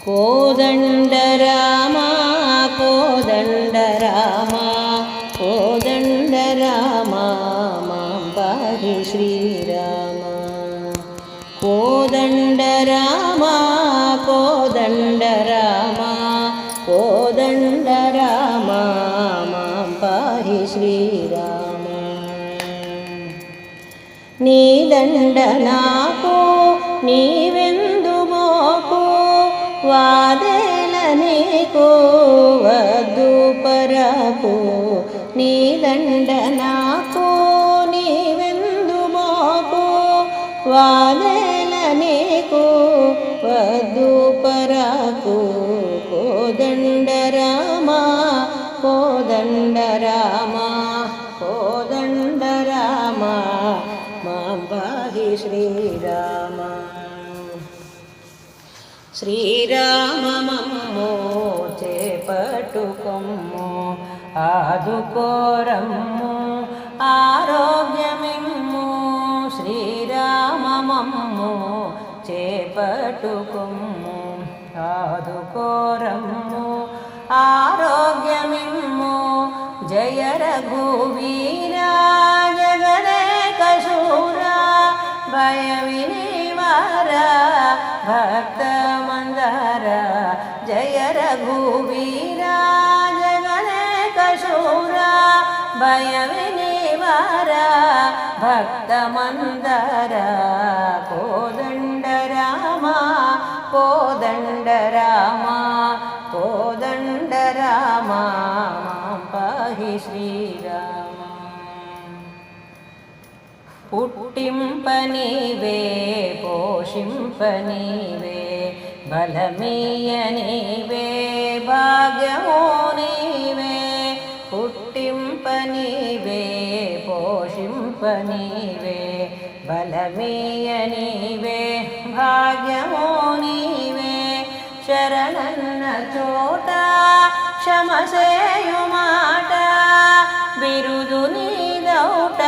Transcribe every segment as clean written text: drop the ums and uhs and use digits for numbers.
కోదండరామా కోదండరామా కోదండరామా మాం పాహి శ్రీరామ. కోదండరామా కోదండరామా కోదండరామా మాం పాహి శ్రీరామ. నీ దండ నాకు నీవెందు మోకు వాదేల నీకు వద్దు పరకు. నీ దండ నాకు నీవెందు మోకు వాదేల నీకు వద్దు పరకు. కోదండరామా కోదండరామా కోదండరామా మాం పాహి శ్రీరామ. శ్రీరామ మమ్ము చేపట్టుకొమ్ము ఆదుకోరమ్ము ఆరోగ్యమిమ్ము. శ్రీరామ మమ్ము చేపట్టుకొమ్ము ఆదుకోరమ్ము ఆరోగ్యమిమ్ము. జయ రఘువీరా జగదేక శూరా భయ వినివార భక్త మందార. జయ రఘువీరా జగదేక శూరా భయ వినివార భక్త మందార. కోదండరామా కోదండరామా కోదండరామా మాం పాహి శ్రీరామ. పుట్టింపనీవే పోషింపనీవే బలమీయనీవే భాగ్యమో నీవే. పుట్టింపనీవే పోషింపనీవే బలమీయనీవే భాగ్యమో నీవే. శరణన్న చోట క్షమసేయు మాట బిరుదు నీదౌట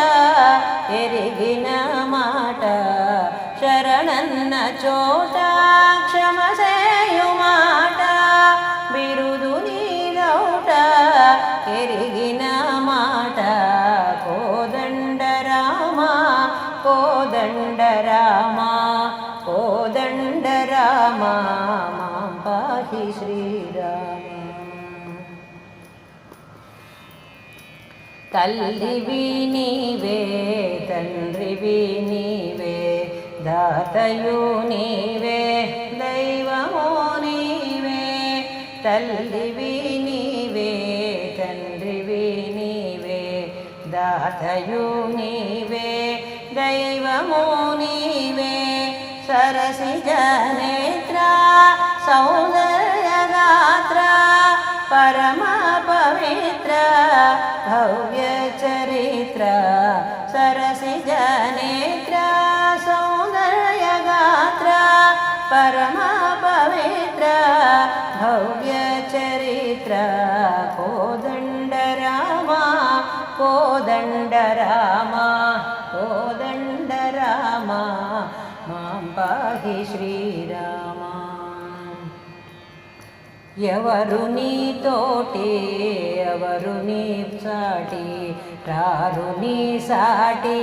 ఎరిగిన మాట. శరణన్న చోట క్షమసేయు మాట బిరుదు నీదౌట ఎరిగిన మాట. కోదండరామా కోదండరామా కోదండరామా మాం పాహి శ్రీరామ. తల్లివి నీవే తండ్రివి నీవే దాతయు నీవే దైవమో నీవే. తల్లివి నీవే తండ్రివి నీవే దాతయు నీవే దైవమో నీవే. సరసిజ నేత్ర సౌందర్యగాత్ర పరమ పవిత్ర భవ్య చరిత్ర. సరసిజ నేత్ర సౌందర్యగాత్ర పరమ పవిత్ర భవ్య చరిత్ర. కోదండరామా కోదండరామా కోదండరామా మాం పాహి శ్రీరామ. ఎవరు నీతోటి ఎవరు నీ సాటి రారు నీ సాటి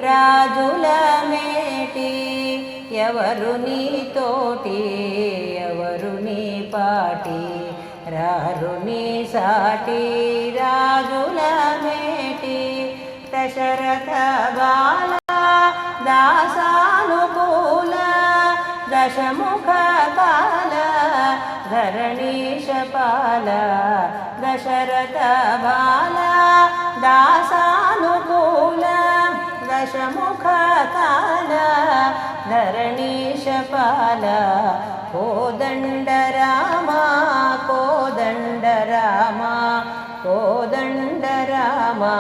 రాజుల మేటి. ఎవరు నీతోటి ఎవరు నీ పాటి రారు నీ సాటి రాజుల మేటి. దశరథ బాల దాసానుకూల దశముఖ కాల ధరణీశ పాల. దశరథ బాల దాసానుకూల దశముఖ కాల ధరణీశ పాల. కోదండరామా కోదండరామా కోదండరామా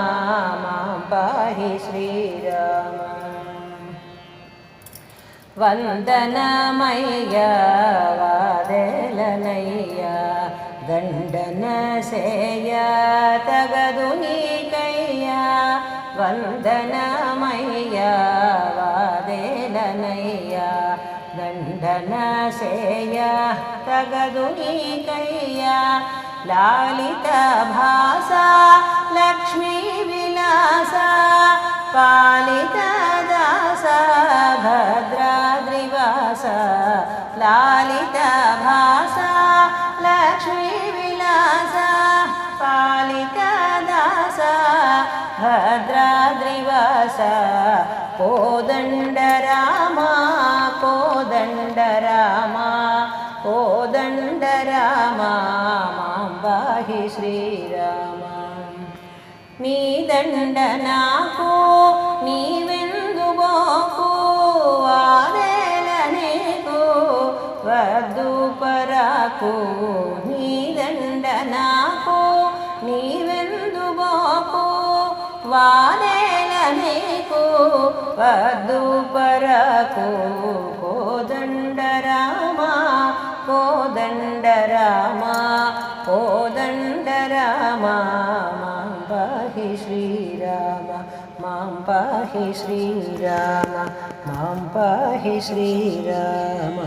మాం పాహి శ్రీరామ. వందనమయ్యా వాదేలనయ్యా దండన సేయ తగదు నీకయ్యా. వందనమయ్యా వాదేలనయ్యా దండ దండన సేయ తగదు నీకయ్య లాలిత భాస లక్ష్మీ విలాస పాలిత దాస భద్రాద్రివాస లాలిత భాస లక్ష్మీ విలాస పాలిత దాస భద్రాద్రివాస కోదండ రామ కోదండ రామ కోదండ రామ మాం పాహి శ్రీరామ నీ దండ నాకు నీవెందుబోకు వాదేల నీకు వద్దు పరాకు నీ దండ నాకు నీవెందుబోకు వాదేల నీకు వద్దు పరాకు కోదండ రామ కోదండ రామ కోదండ రామ మాం పాహి శ్రీరామ మాం పాహి శ్రీరామ మాం పాహి శ్రీరామ